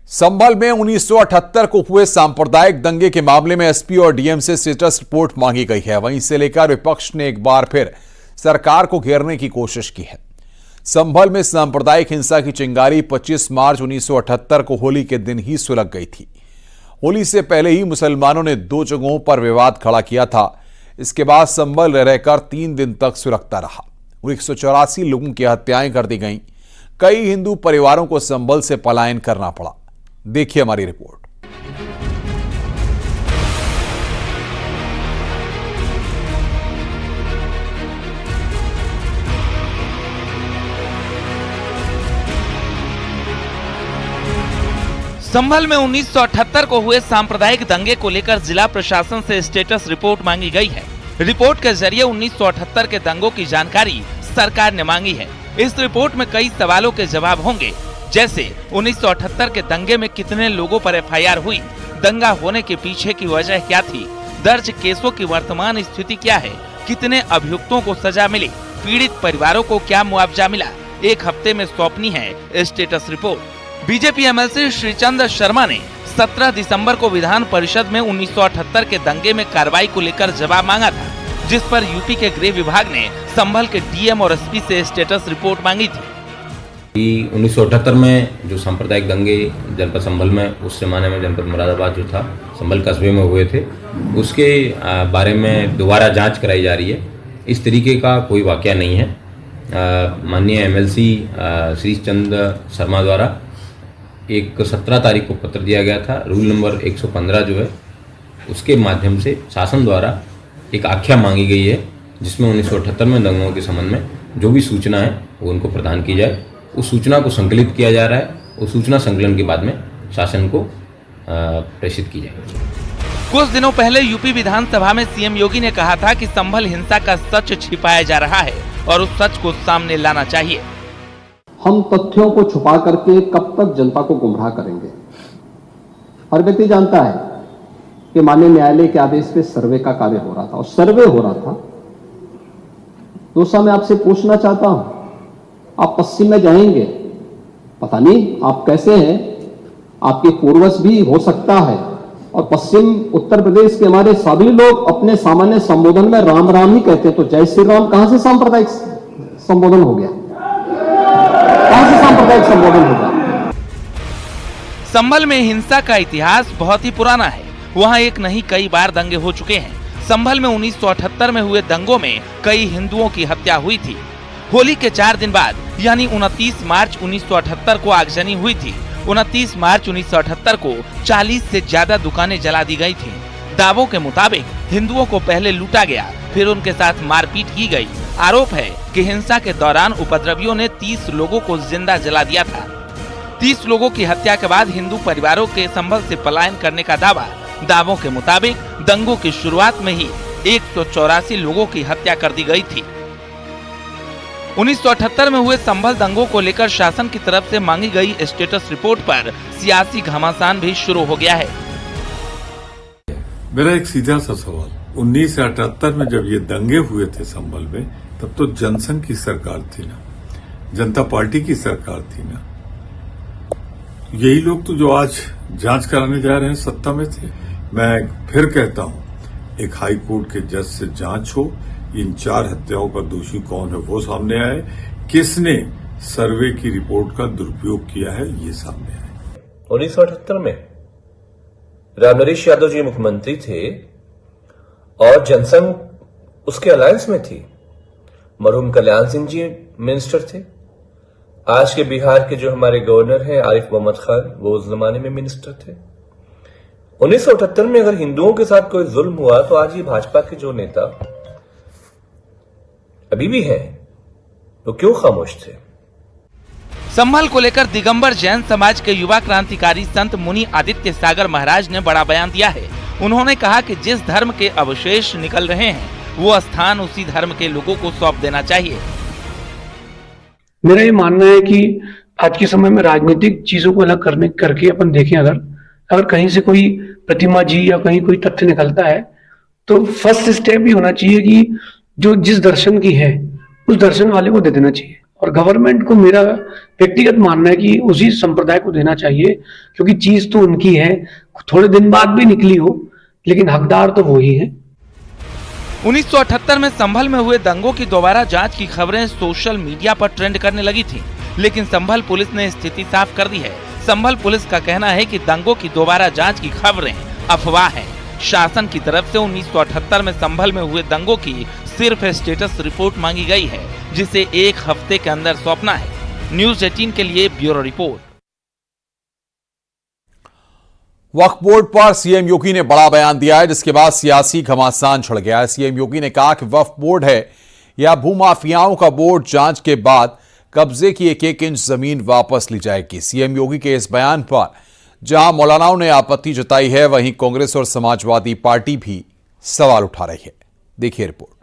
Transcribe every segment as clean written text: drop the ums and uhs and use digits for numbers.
संभल में 1978 को हुए सांप्रदायिक दंगे के मामले में एसपी और डीएम से स्टेटस रिपोर्ट मांगी गई है। वहीं इसे लेकर विपक्ष ने एक बार फिर सरकार को घेरने की कोशिश की है। संभल में सांप्रदायिक हिंसा की चिंगारी 25 मार्च 1978 को होली के दिन ही सुलग गई थी। होली से पहले ही मुसलमानों ने 2 जगहों पर विवाद खड़ा किया था। इसके बाद संभल रहकर 3 दिन तक सुलगता रहा। 184 लोगों की हत्याएं कर दी गईं। कई हिंदू परिवारों को संभल से पलायन करना पड़ा। देखिए हमारी रिपोर्ट। संभल में 1978 को हुए सांप्रदायिक दंगे को लेकर जिला प्रशासन से स्टेटस रिपोर्ट मांगी गई है। रिपोर्ट के जरिए 1978 के दंगों की जानकारी सरकार ने मांगी है। इस रिपोर्ट में कई सवालों के जवाब होंगे, जैसे 1978 के दंगे में कितने लोगों पर एफआईआर हुई, दंगा होने के पीछे की वजह क्या थी, दर्ज केसों की वर्तमान स्थिति क्या है, कितने अभियुक्तों को सजा मिली, पीड़ित परिवारों को क्या मुआवजा मिला। 1 हफ्ते में सौंपनी है status report. BJP MLC Shrichand Sharma ने 17 दिसंबर को विधान परिषद में 1978 के दंगे में कार्रवाई को लेकर जवाब मांगा था, जिस पर यूपी के गृह विभाग ने संभल के डीएम और एसपी से स्टेटस रिपोर्ट मांगी थी। 1978 में जो सांप्रदायिक दंगे जनपद संभल में, उस जमाने में जनपद मुरादाबाद जो था, संभल कस्बे में हुए थे, उसके बारे में दोबारा जांच कराई जा रही है। इस तरीके का कोई वाकया नहीं है। माननीय एमएलसी श्रीचंद शर्मा द्वारा एक 17 तारीख को पत्र दिया गया था। रूल नंबर 115 जो है, उसके माध्यम से शासन द्वारा एक आख्या मांगी गई है, जिसमें 1978 में दंगों के संबंध में जो भी सूचना है वो उनको प्रदान की जाए। उस सूचना को संकलित किया जा रहा है। उस सूचना संकलन के बाद में शासन को प्रेषित की जाए। कुछ दिनों पहले यूपी विधानसभा में सीएम योगी ने कहा था कि संभल हिंसा का सच छिपाया जा रहा है और उस सच को सामने लाना चाहिए। हम तथ्यों को छुपा करके कब तक जनता को गुमराह करेंगे। हर व्यक्ति जानता है कि माननीय न्यायालय के आदेश पे सर्वे का कार्य हो रहा था और सर्वे हो रहा था। दोस्तों, मैं आपसे पूछना चाहता हूं, आप पश्चिम में जाएंगे, पता नहीं आप कैसे हैं, आपके पूर्वज भी हो सकता है, और पश्चिम उत्तर प्रदेश के हमारे सभी लोग अपने सामान्य संबोधन में राम राम ही कहते हैं। तो जय श्री राम कहां से सांप्रदायिक संबोधन हो गया? कहां से सांप्रदायिक संबोधन होगा? संभल में हिंसा का इतिहास बहुत ही पुराना है। वहां एक नहीं कई बार दंगे हो चुके हैं। संभल में 1978 में हुए दंगों में कई हिंदुओं की हत्या हुई थी। होली के 4 दिन बाद यानी 29 मार्च 1978 को आगजनी हुई थी। 29 मार्च 1978 को 40 से ज्यादा दुकानें जला दी गई थी। दावों के मुताबिक हिंदुओं को पहले लूटा गया, फिर उनके साथ मारपीट की गई। आरोप है कि हिंसा के दौरान उपद्रवियों ने 30 लोगों को जिंदा जला दिया था। 30 लोगों की हत्या के बाद हिंदू परिवारों के संभल से पलायन करने का दावा। दावों के मुताबिक दंगों की शुरुआत में ही 184 लोगों की हत्या कर दी गई थी। 1978 में हुए संभल दंगों को लेकर शासन की तरफ से मांगी गई स्टेटस रिपोर्ट पर सियासी घमासान भी शुरू हो गया है। मेरा एक सीधा सा सवाल, 1978 में जब ये दंगे हुए थे संभल में, तब तो जनसंघ की सरकार थी ना, जनता पार्टी की सरकार थी ना। यही लोग तो जो आज जांच कराने जा रहे हैं सत्ता में थे। मैं फिर कहता हूं, एक हाई कोर्ट के जज से जांच हो, इन 4 हत्याओं का दोषी कौन है वो सामने आए, किसने सर्वे की रिपोर्ट का दुरुपयोग किया है ये सामने आए। 1978 में रामनरेश यादव जी मुख्यमंत्री थे और जनसंघ उसके अलायंस में थी। मरहूम कल्याण सिंह जी मिनिस्टर थे। आज के बिहार के जो हमारे गवर्नर हैं आरिफ मोहम्मद खान, वो उस जमाने में मिनिस्टर थे। 1978 में अगर हिंदुओं के साथ कोई जुल्म हुआ तो आज ये भाजपा के जो नेता अभी भी हैं, तो क्यों खामोश थे? संभल को लेकर दिगंबर जैन समाज के युवा क्रांतिकारी संत मुनि आदित्य सागर महाराज ने बड़ा बयान दिया है। उन्होंने कहा कि जिस धर्म के अवशेष निकल रहे हैं, वो स्थान उसी धर्म के लोगों को सौंप देना चाहिए। मेरा ये मानना है कि आज के समय में राजनीतिक चीजों को अलग करके अपन देखें, अगर कहीं से कोई प्रतिमा जी या कहीं कोई तथ्य निकलता है, तो फर्स्ट स्टेप ही होना चाहिए कि जो जिस दर्शन की है उस दर्शन वाले को दे देना चाहिए। और गवर्नमेंट को मेरा व्यक्तिगत मानना है कि उसी संप्रदाय को देना चाहिए, क्योंकि चीज तो उनकी है, थोड़े दिन बाद भी निकली हो लेकिन हकदार तो वो ही है। 1978 में संभल में हुए दंगों की दोबारा जांच की खबरें सोशल मीडिया पर ट्रेंड करने लगी थी, लेकिन संभल पुलिस ने स्थिति साफ कर दी है। संभल पुलिस का कहना है कि दंगों की दोबारा जांच की खबरें अफवाह है। शासन की तरफ से 1978 में संभल में हुए दंगों की सिर्फ स्टेटस रिपोर्ट मांगी गई है, जिसे 1 हफ्ते के अंदर सौंपना है। न्यूज 18 के लिए ब्यूरो रिपोर्ट। वक्फ बोर्ड पर सीएम योगी ने बड़ा बयान दिया है, जिसके बाद सियासी घमासान छिड़ गया है। सीएम योगी ने कहा कि वक्फ बोर्ड है या भूमाफियाओं का बोर्ड, जांच के बाद कब्जे की 1-1 इंच जमीन वापस ली जाएगी। सीएम योगी के इस बयान पर जहां मौलानाओं ने आपत्ति जताई है, वहीं कांग्रेस और समाजवादी पार्टी भी सवाल उठा रही है। देखिए रिपोर्ट।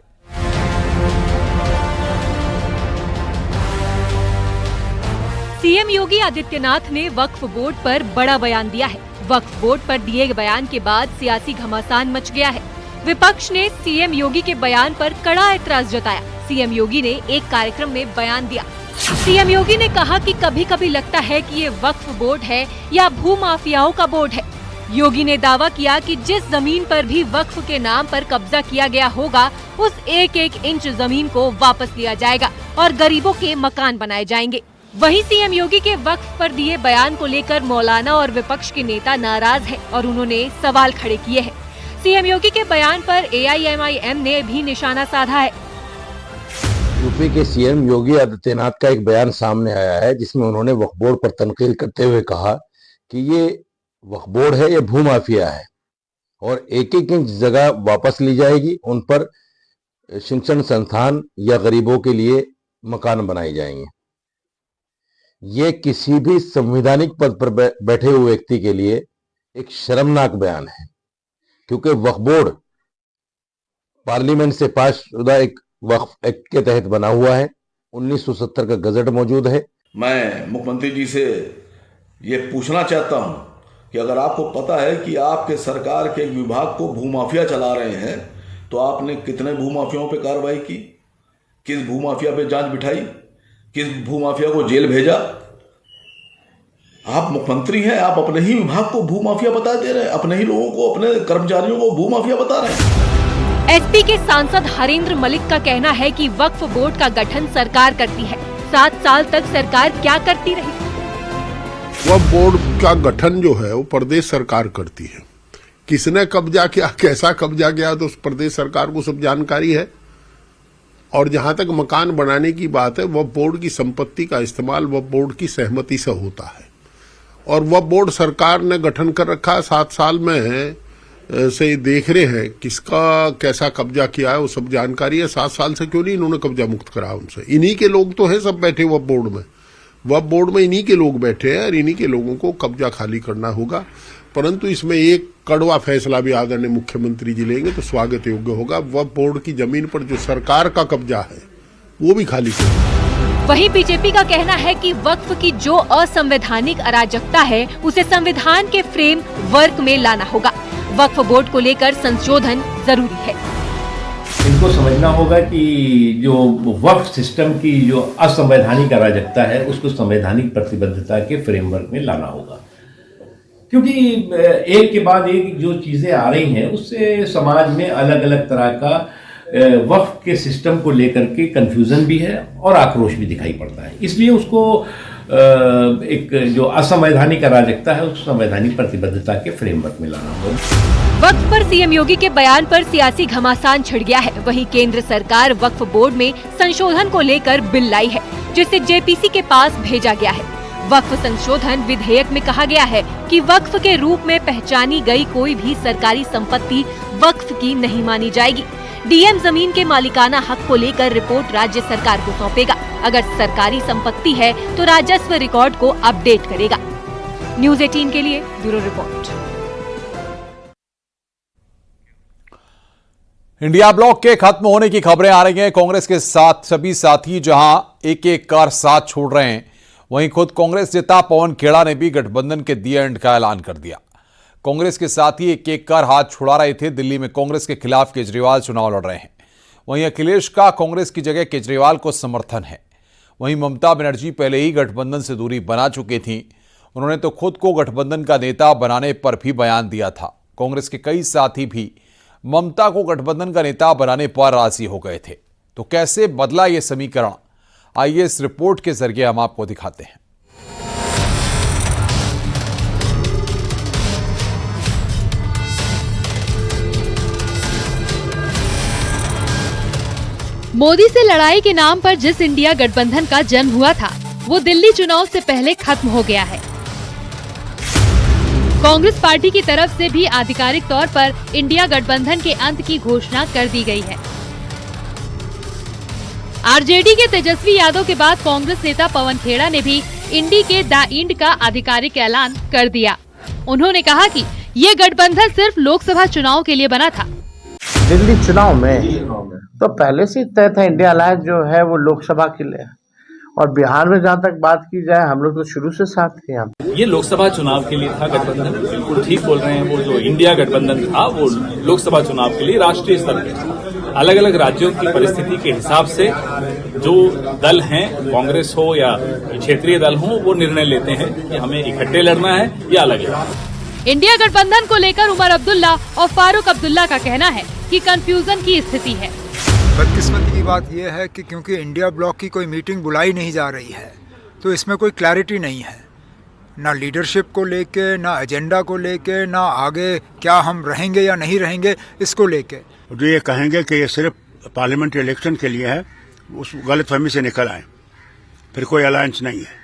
सीएम योगी आदित्यनाथ ने वक्फ बोर्ड पर बड़ा बयान दिया है। वक्फ बोर्ड पर दिए बयान के बाद सियासी घमासान मच गया है। विपक्ष ने सीएम योगी के बयान पर कड़ा एतराज जताया। सीएम योगी ने एक कार्यक्रम में बयान दिया। सीएम योगी ने कहा कि कभी कभी लगता है कि ये वक्फ बोर्ड है या भूमाफियाओं का बोर्ड है। योगी ने दावा किया कि जिस जमीन पर भी वक्फ के नाम पर कब्जा किया गया होगा, उस 1-1 इंच जमीन को वापस लिया जाएगा और गरीबों के मकान बनाए जाएंगे। वहीं सीएम योगी के वक्फ पर दिए बयान को लेकर मौलाना और विपक्ष के नेता नाराज हैं और उन्होंने सवाल खड़े किए हैं। सीएम योगी के बयान पर AIMIM ने भी निशाना साधा है। यूपी के सीएम योगी आदित्यनाथ का एक बयान सामने आया है, जिसमें उन्होंने वक्फ बोर्ड पर तनकीद करते हुए कहा कि ये वक्फ बोर्ड है या भूमाफिया है और 1-1 इंच जगह वापस ली जाएगी, उन पर शिक्षण संस्थान या गरीबों के लिए मकान बनाए जाएंगे। ये किसी भी संवैधानिक पद पर बैठे हुए व्यक्ति के लिए एक शर्मनाक बयान है, क्योंकि वक्फ बोर्ड पार्लियामेंट से पास शुदा एक वक्फ एक्ट के तहत बना हुआ है। 1970 का गजट मौजूद है। मैं मुख्यमंत्री जी से ये पूछना चाहता हूं कि अगर आपको पता है कि आपके सरकार के विभाग को भूमाफिया चला रहे हैं, तो आपने कितने भूमाफियाओं पे कार्रवाई की, किस भूमाफिया पे जांच बिठाई, किस भूमाफिया को जेल भेजा? आप मुख्यमंत्री हैं, आप अपने ही विभाग को भूमाफिया बता दे रहे हैं, अपने ही लोगों को, अपने कर्मचारियों को भूमाफिया बता रहे हैं। एसपी के सांसद हरेंद्र मलिक का कहना है कि वक्फ बोर्ड का गठन सरकार करती है। 7 साल तक सरकार क्या करती रही? वक्फ बोर्ड का गठन जो है वो प्रदेश सरकार करती है। किसने कब्जा किया, कैसा कब्जा किया, तो उस प्रदेश सरकार को सब जानकारी है। और जहां तक मकान बनाने की बात है, वक्फ बोर्ड की संपत्ति का इस्तेमाल वक्फ बोर्ड की सहमति से होता है और वक्फ बोर्ड सरकार ने गठन कर रखा है। 7 साल में से देख रहे हैं किसका कैसा कब्जा किया है, वो सब जानकारी है। 7 साल से क्यों नहीं इन्होंने कब्जा मुक्त करा उनसे? इन्हीं के लोग तो हैं सब बैठे वक्फ बोर्ड में। वक्फ बोर्ड में इन्हीं के लोग बैठे हैं और इन्हीं के लोगों को कब्जा खाली करना होगा। परंतु इसमें एक कड़वा फैसला भी आदरणीय मुख्यमंत्री जी लेंगे तो स्वागत योग्य होगा। वक्फ बोर्ड की जमीन पर जो सरकार का कब्जा है वो भी खाली करें। वहीं बीजेपी का कहना है कि वक्फ की जो असंवैधानिक अराजकता है, उसे संविधान के फ्रेम वर्क में लाना होगा। वक्फ बोर्ड को लेकर संशोधन जरूरी है। इनको समझना होगा कि जो वक्फ सिस्टम की जो असंवैधानिक अराजकता है, उसको संवैधानिक प्रतिबद्धता के फ्रेमवर्क में लाना होगा, क्योंकि एक के बाद एक जो चीजें आ रही हैं, उससे समाज में अलग अलग तरह का वक्फ के सिस्टम को लेकर के कंफ्यूजन भी है और आक्रोश भी दिखाई पड़ता है। इसलिए उसको एक जो असंवैधानिक अराजकता है, उस संवैधानिक प्रतिबद्धता के फ्रेमवर्क में लाना होगा। वक्फ पर सीएम योगी के बयान पर सियासी घमासान छिड़ गया है। वहीं केंद्र सरकार वक्फ बोर्ड में संशोधन को लेकर बिल लाई है, जिसे जेपीसी के पास भेजा गया है। वक्फ संशोधन विधेयक में कहा गया है कि वक्फ के रूप में पहचानी गई कोई भी सरकारी संपत्ति वक्फ की नहीं मानी जाएगी। डीएम जमीन के मालिकाना हक को लेकर रिपोर्ट राज्य सरकार को सौंपेगा। अगर सरकारी संपत्ति है तो राजस्व रिकॉर्ड को अपडेट करेगा। न्यूज 18 के लिए ब्यूरो रिपोर्ट। इंडिया ब्लॉक के खत्म होने की खबरें आ रही हैं। कांग्रेस के साथ सभी साथी जहां एक एक कर साथ छोड़ रहे हैं, वहीं खुद कांग्रेस नेता पवन खेड़ा ने भी गठबंधन के दी एंड का ऐलान कर दिया। कांग्रेस के साथी एक एक कर हाथ छुड़ा रहे थे। दिल्ली में कांग्रेस के खिलाफ केजरीवाल चुनाव लड़ रहे हैं। वहीं अखिलेश का कांग्रेस की जगह केजरीवाल को समर्थन है। वहीं ममता बनर्जी पहले ही गठबंधन से दूरी बना चुकी थीं। उन्होंने तो खुद को गठबंधन का नेता बनाने पर भी बयान दिया था। कांग्रेस के कई साथी भी ममता को गठबंधन का नेता बनाने पर राजी हो गए थे। तो कैसे बदला ये समीकरण, आइए इस रिपोर्ट के जरिए हम आपको दिखाते हैं। मोदी से लड़ाई के नाम पर जिस इंडिया गठबंधन का जन्म हुआ था, वो दिल्ली चुनाव से पहले खत्म हो गया है। कांग्रेस पार्टी की तरफ से भी आधिकारिक तौर पर इंडिया गठबंधन के अंत की घोषणा कर दी गई है। आरजेडी के तेजस्वी यादव के बाद कांग्रेस नेता पवन खेड़ा ने भी इंडी के द इंड का आधिकारिक ऐलान कर दिया। उन्होंने कहा कि ये गठबंधन सिर्फ लोकसभा चुनाव के लिए बना था। दिल्ली चुनाव में तो पहले से तय था इंडिया अलायंस जो है वो लोकसभा के लिए, और बिहार में जहाँ तक बात की जाए हम लोग तो शुरू से साथ थे। यहाँ ये लोकसभा चुनाव के लिए था गठबंधन, बिल्कुल ठीक बोल रहे हैं। वो जो इंडिया गठबंधन था वो लोकसभा चुनाव के लिए राष्ट्रीय स्तर पर अलग अलग राज्यों की परिस्थिति के हिसाब से जो दल हैं, कांग्रेस हो या क्षेत्रीय दल हो, वो निर्णय लेते हैं कि हमें इकट्ठे लड़ना है या अलग है। इंडिया गठबंधन को लेकर उमर अब्दुल्ला और फारूक अब्दुल्ला का कहना है कि कंफ्यूजन की स्थिति है। बदकिस्मती की बात यह है कि क्योंकि इंडिया ब्लॉक की कोई मीटिंग बुलाई नहीं जा रही है, तो इसमें कोई क्लैरिटी नहीं है, ना लीडरशिप को लेके, ना एजेंडा को लेके, ना आगे क्या हम रहेंगे या नहीं रहेंगे इसको लेके। जो ये कहेंगे कि ये सिर्फ पार्लियामेंट्री इलेक्शन के लिए है, उस गलतफहमी से निकल आए। फिर कोई अलायंस नहीं है।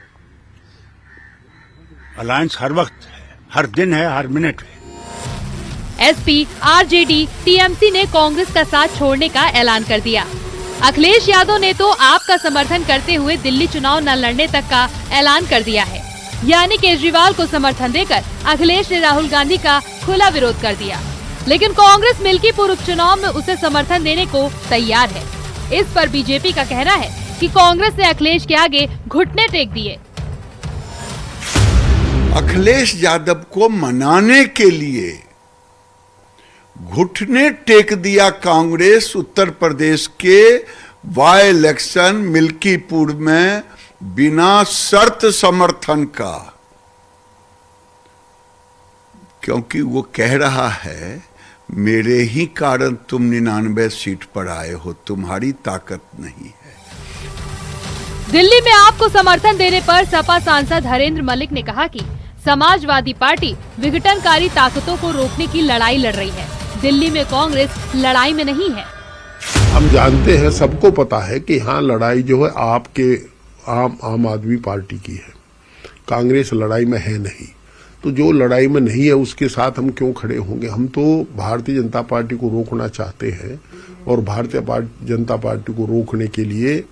अलायंस हर वक्त है, हर दिन है, हर मिनट है। एसपी, आरजेडी, टीएमसी ने कांग्रेस का साथ छोड़ने का ऐलान कर दिया। अखिलेश यादव ने तो आप का समर्थन करते हुए दिल्ली चुनाव न लड़ने तक का ऐलान कर दिया है। यानी केजरीवाल को समर्थन देकर अखिलेश ने राहुल गांधी का खुला विरोध कर दिया, लेकिन कांग्रेस मिल्कीपुर उपचुनाव में उसे समर्थन देने को तैयार है। इस पर बीजेपी का कहना है कि कांग्रेस ने अखिलेश के आगे घुटने टेक दिए। अखिलेश यादव को मनाने के लिए घुटने टेक दिया कांग्रेस। उत्तर प्रदेश के बाय इलेक्शन मिल्कीपुर में बिना शर्त समर्थन का, क्योंकि वो कह रहा है मेरे ही कारण तुम 99 सीट पर आए हो, तुम्हारी ताकत नहीं है। दिल्ली में आपको समर्थन देने पर सपा सांसद हरेंद्र मलिक ने कहा कि समाजवादी पार्टी विघटनकारी ताकतों को रोकने की लड़ाई लड़ रही है। दिल्ली में कांग्रेस लड़ाई में नहीं है। हम जानते हैं, सबको पता है कि यहाँ लड़ाई जो है आपके आम आदमी पार्टी की है, कांग्रेस लड़ाई में है नहीं। तो जो लड़ाई में नहीं है उसके साथ हम क्यों खड़े होंगे? हम तो भारतीय जनता पार्टी को रोकना चाहते हैं, और भारतीय जनता पार्टी को रोकने के लिए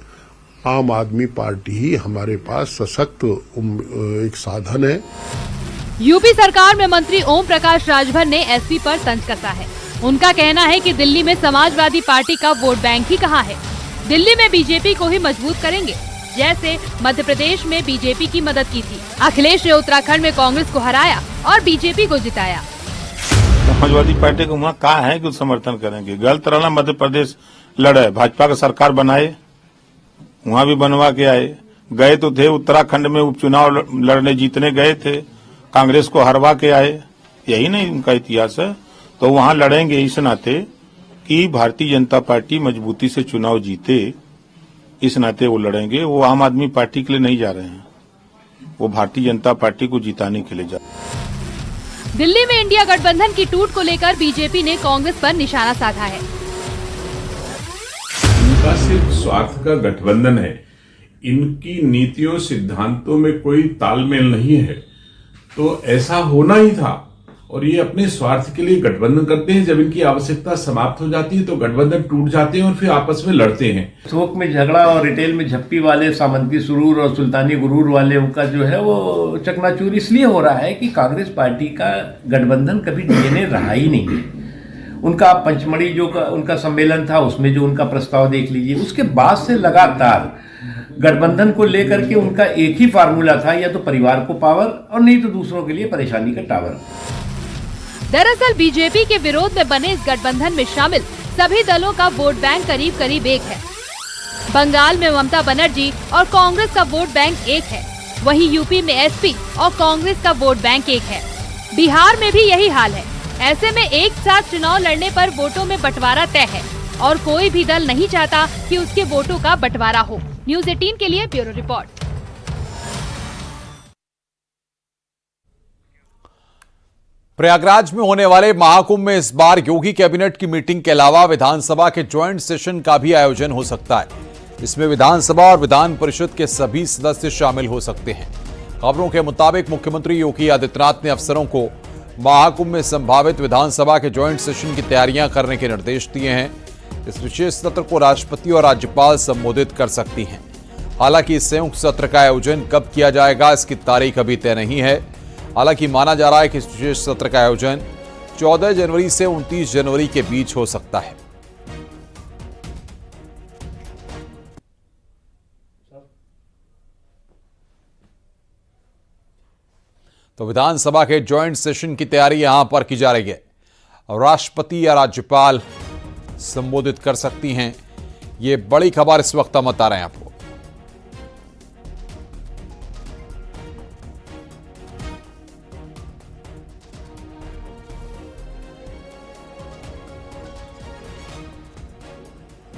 आम आदमी पार्टी ही हमारे पास सशक्त एक साधन है। यूपी सरकार में मंत्री ओम प्रकाश राजभर ने एसपी पर तंज कसा है। उनका कहना है कि दिल्ली में समाजवादी पार्टी का वोट बैंक ही कहाँ है। दिल्ली में बीजेपी को ही मजबूत करेंगे, जैसे मध्य प्रदेश में बीजेपी की मदद की थी। अखिलेश ने उत्तराखंड में कांग्रेस को हराया और बीजेपी को जिताया। समाजवादी पार्टी को वहाँ कहा है कि समर्थन करेंगे। गलत रहना, मध्य प्रदेश लड़े, भाजपा का सरकार बनाए, वहाँ भी बनवा के आए। गए तो थे उत्तराखंड में उपचुनाव लड़ने, जीतने गए थे, कांग्रेस को हरवा के आए। यही नहीं उनका इतिहास है। तो वहाँ लड़ेंगे इस नाते कि भारतीय जनता पार्टी मजबूती से चुनाव जीते, इस नाते वो लड़ेंगे। वो आम आदमी पार्टी के लिए नहीं जा रहे हैं, वो भारतीय जनता पार्टी को जिताने के लिए जा रहे हैं। दिल्ली में इंडिया गठबंधन की टूट को लेकर बीजेपी ने कांग्रेस पर निशाना साधा है। इनका सिर्फ स्वार्थ का गठबंधन है, इनकी नीतियों सिद्धांतों में कोई तालमेल नहीं है। तो ऐसा होना ही था, और ये अपने स्वार्थ के लिए गठबंधन करते हैं। जब इनकी आवश्यकता समाप्त हो जाती है तो गठबंधन टूट जाते हैं और फिर आपस में लड़ते हैं। थोक में झगड़ा और रिटेल में झप्पी वाले, सामंती सुरूर और सुल्तानी गुरूर वाले उनका जो है वो चकनाचूर इसलिए हो रहा है कि कांग्रेस पार्टी का गठबंधन कभी डीएनए रहा ही नहीं है। उनका पंचमढ़ी जो उनका सम्मेलन था, उसमें जो उनका प्रस्ताव देख लीजिए, उसके बाद से लगातार गठबंधन को लेकर के उनका एक ही फार्मूला था, या तो परिवार को पावर और नहीं तो दूसरों के लिए परेशानी का टावर। दरअसल बीजेपी के विरोध में बने इस गठबंधन में शामिल सभी दलों का वोट बैंक करीब करीब एक है। बंगाल में ममता बनर्जी और कांग्रेस का वोट बैंक एक है, वहीं यूपी में एसपी और कांग्रेस का वोट बैंक एक है। बिहार में भी यही हाल है। ऐसे में एक साथ चुनाव लड़ने पर वोटों में बंटवारा तय है और कोई भी दल नहीं चाहता कि उसके वोटों का बंटवारा हो। न्यूज़ 18 के लिए ब्यूरो रिपोर्ट। प्रयागराज में होने वाले महाकुंभ में इस बार योगी कैबिनेट की मीटिंग के अलावा विधानसभा के ज्वाइंट सेशन का भी आयोजन हो सकता है। इसमें विधानसभा और विधान परिषद के सभी सदस्य शामिल हो सकते हैं। खबरों के मुताबिक मुख्यमंत्री योगी आदित्यनाथ ने अफसरों को महाकुंभ में संभावित विधानसभा के ज्वाइंट सेशन की तैयारियां करने के निर्देश दिए हैं। इस विशेष सत्र को राष्ट्रपति और राज्यपाल संबोधित कर सकती हैं। हालांकि इस संयुक्त सत्र का आयोजन कब किया जाएगा, इसकी तारीख अभी तय नहीं है। हालांकि माना जा रहा है कि इस विशेष सत्र का आयोजन 14 जनवरी से 29 जनवरी के बीच हो सकता है। तो विधानसभा के ज्वाइंट सेशन की तैयारी यहां पर की जा रही है। राष्ट्रपति या राज्यपाल संबोधित कर सकती हैं। ये बड़ी खबर इस वक्त हम बता रहे हैं आपको।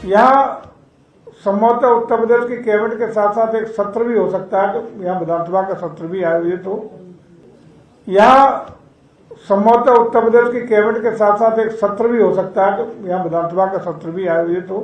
यहाँ संभवतः उत्तर प्रदेश की कैबिनेट के साथ साथ एक सत्र भी हो सकता है, तो यहाँ विधानसभा का सत्र भी आयोजित हो। यहाँ संभवतः उत्तर प्रदेश की कैबिनेट के साथ साथ एक सत्र भी हो सकता है, तो यहाँ विधानसभा का सत्र भी आयोजित हो।